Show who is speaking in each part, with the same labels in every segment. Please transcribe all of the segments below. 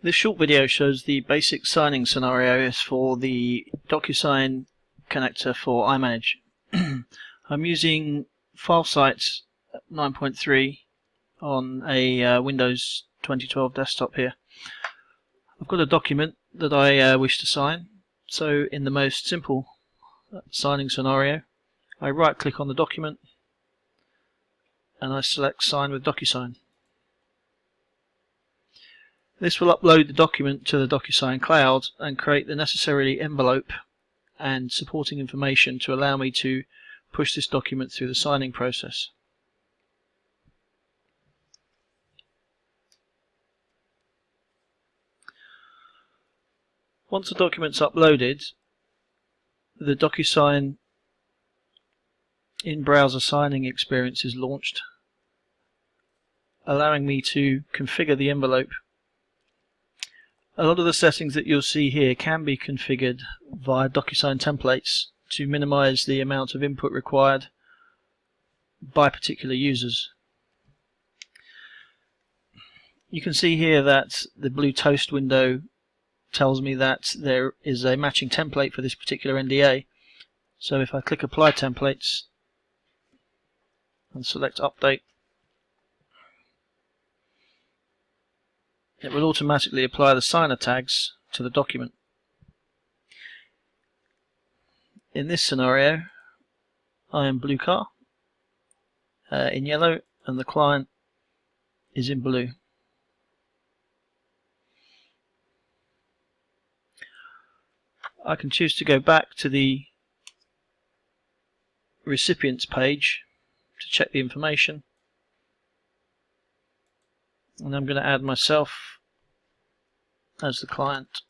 Speaker 1: This short video shows the basic signing scenarios for the Docusign connector for iManage. I'm using FileSite 9.3 on a Windows 2012 desktop here. I've got a document that I wish to sign, so in the most simple signing scenario, I right click on the document and I select Sign with Docusign. This will upload the document to the Docusign cloud and create the necessary envelope and supporting information to allow me to push this document through the signing process. Once the document's uploaded, the Docusign in-browser signing experience is launched, allowing me to configure the envelope. A lot of the settings that you'll see here can be configured via Docusign Templates to minimize the amount of input required by particular users. You can see here that the blue toast window tells me that there is a matching template for this particular NDA. So if I click Apply Templates and select Update, it will automatically apply the signer tags to the document. In this scenario, I am blue car in yellow and the client is in blue. I can choose to go back to the recipients page to check the information, and I'm going to add myself as the client.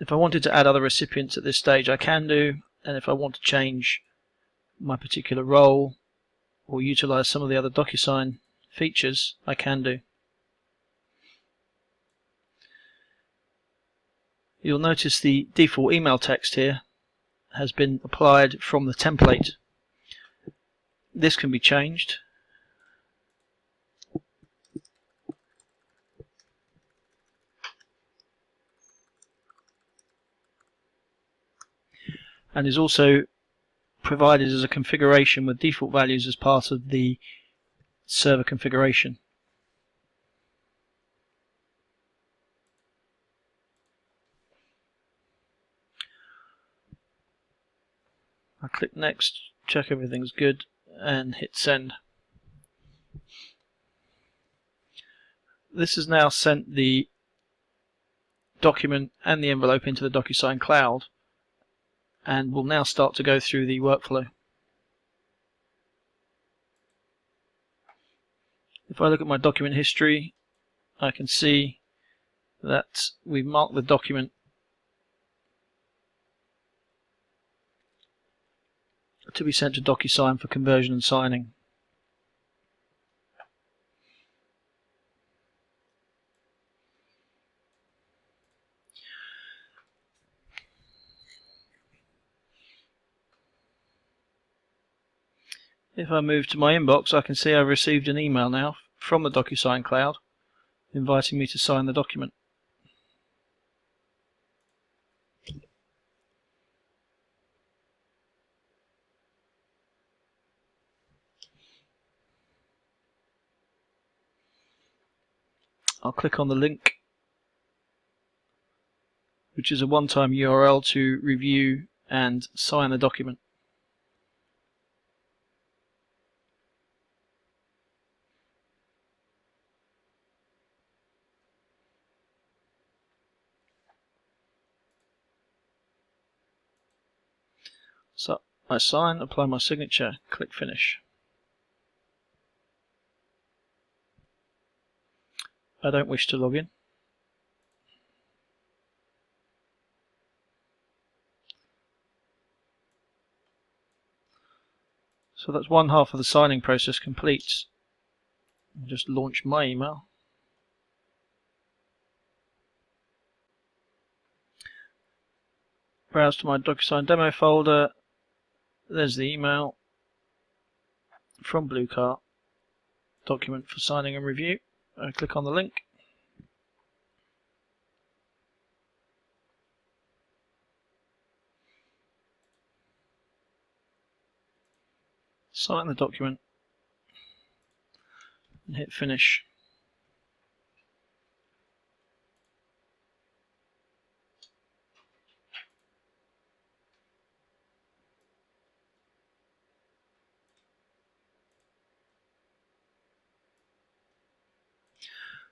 Speaker 1: If I wanted to add other recipients at this stage, I can do, and if I want to change my particular role or utilize some of the other Docusign features, I can do. You'll notice the default email text here has been applied from the template. This can be changed. And is also provided as a configuration with default values as part of the server configuration. I click Next, check everything's good, and hit Send. This has now sent the document and the envelope into the Docusign cloud, and will now start to go through the workflow. If I look at my document history, I can see that we've marked the document to be sent to Docusign for conversion and signing. If I move to my inbox, I can see I've received an email now from the Docusign cloud inviting me to sign the document. I'll click on the link, which is a one-time URL to review and sign the document. So I sign, apply my signature, click Finish. I don't wish to log in. So that's one half of the signing process complete. I'll just launch my email. Browse to my Docusign demo folder. There's the email. from Bluecart, document for signing and review. I click on the link. Sign the document and hit finish.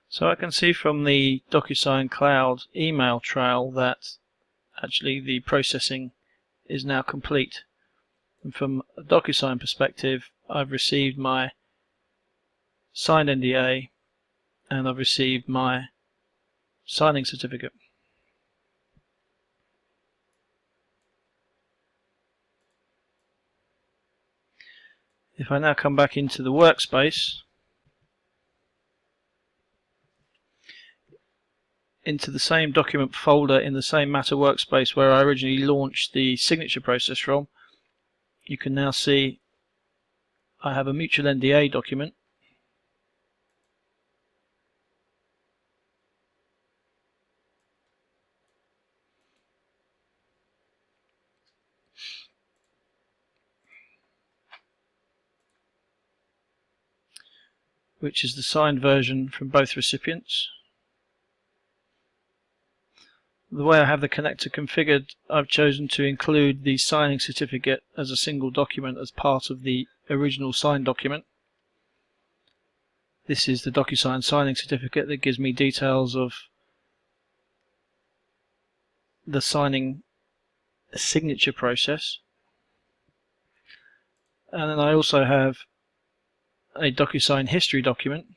Speaker 1: So I can see from the Docusign Cloud email trail that actually the processing is now complete. And from a Docusign perspective, I've received my signed NDA and I've received my signing certificate. If I now come back into the workspace, into the same document folder in the same Matter workspace where I originally launched the signature process from, you can now see I have a mutual NDA document, which is the signed version from both recipients. The way I have the connector configured, I've chosen to include the signing certificate as a single document as part of the original signed document. This is the Docusign signing certificate that gives me details of the signing signature process. And then I also have a Docusign history document,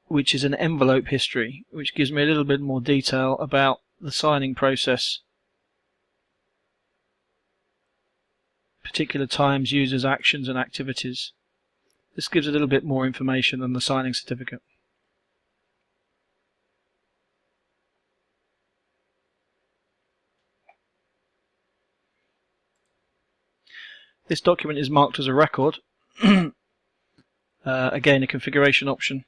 Speaker 1: which is an envelope history, which gives me a little bit more detail about the signing process, particular times, users, actions and activities. This gives a little bit more information than the signing certificate. This document is marked as a record, again a configuration option,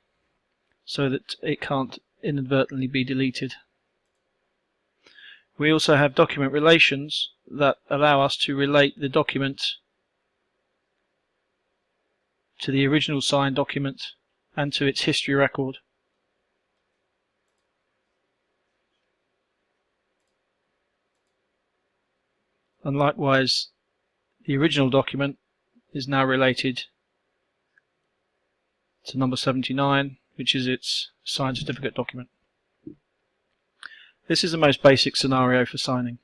Speaker 1: so that it can't inadvertently be deleted. We also have document relations that allow us to relate the document to the original signed document and to its history record. And likewise, the original document is now related to number 79, which is its signed certificate document. This is the most basic scenario for signing.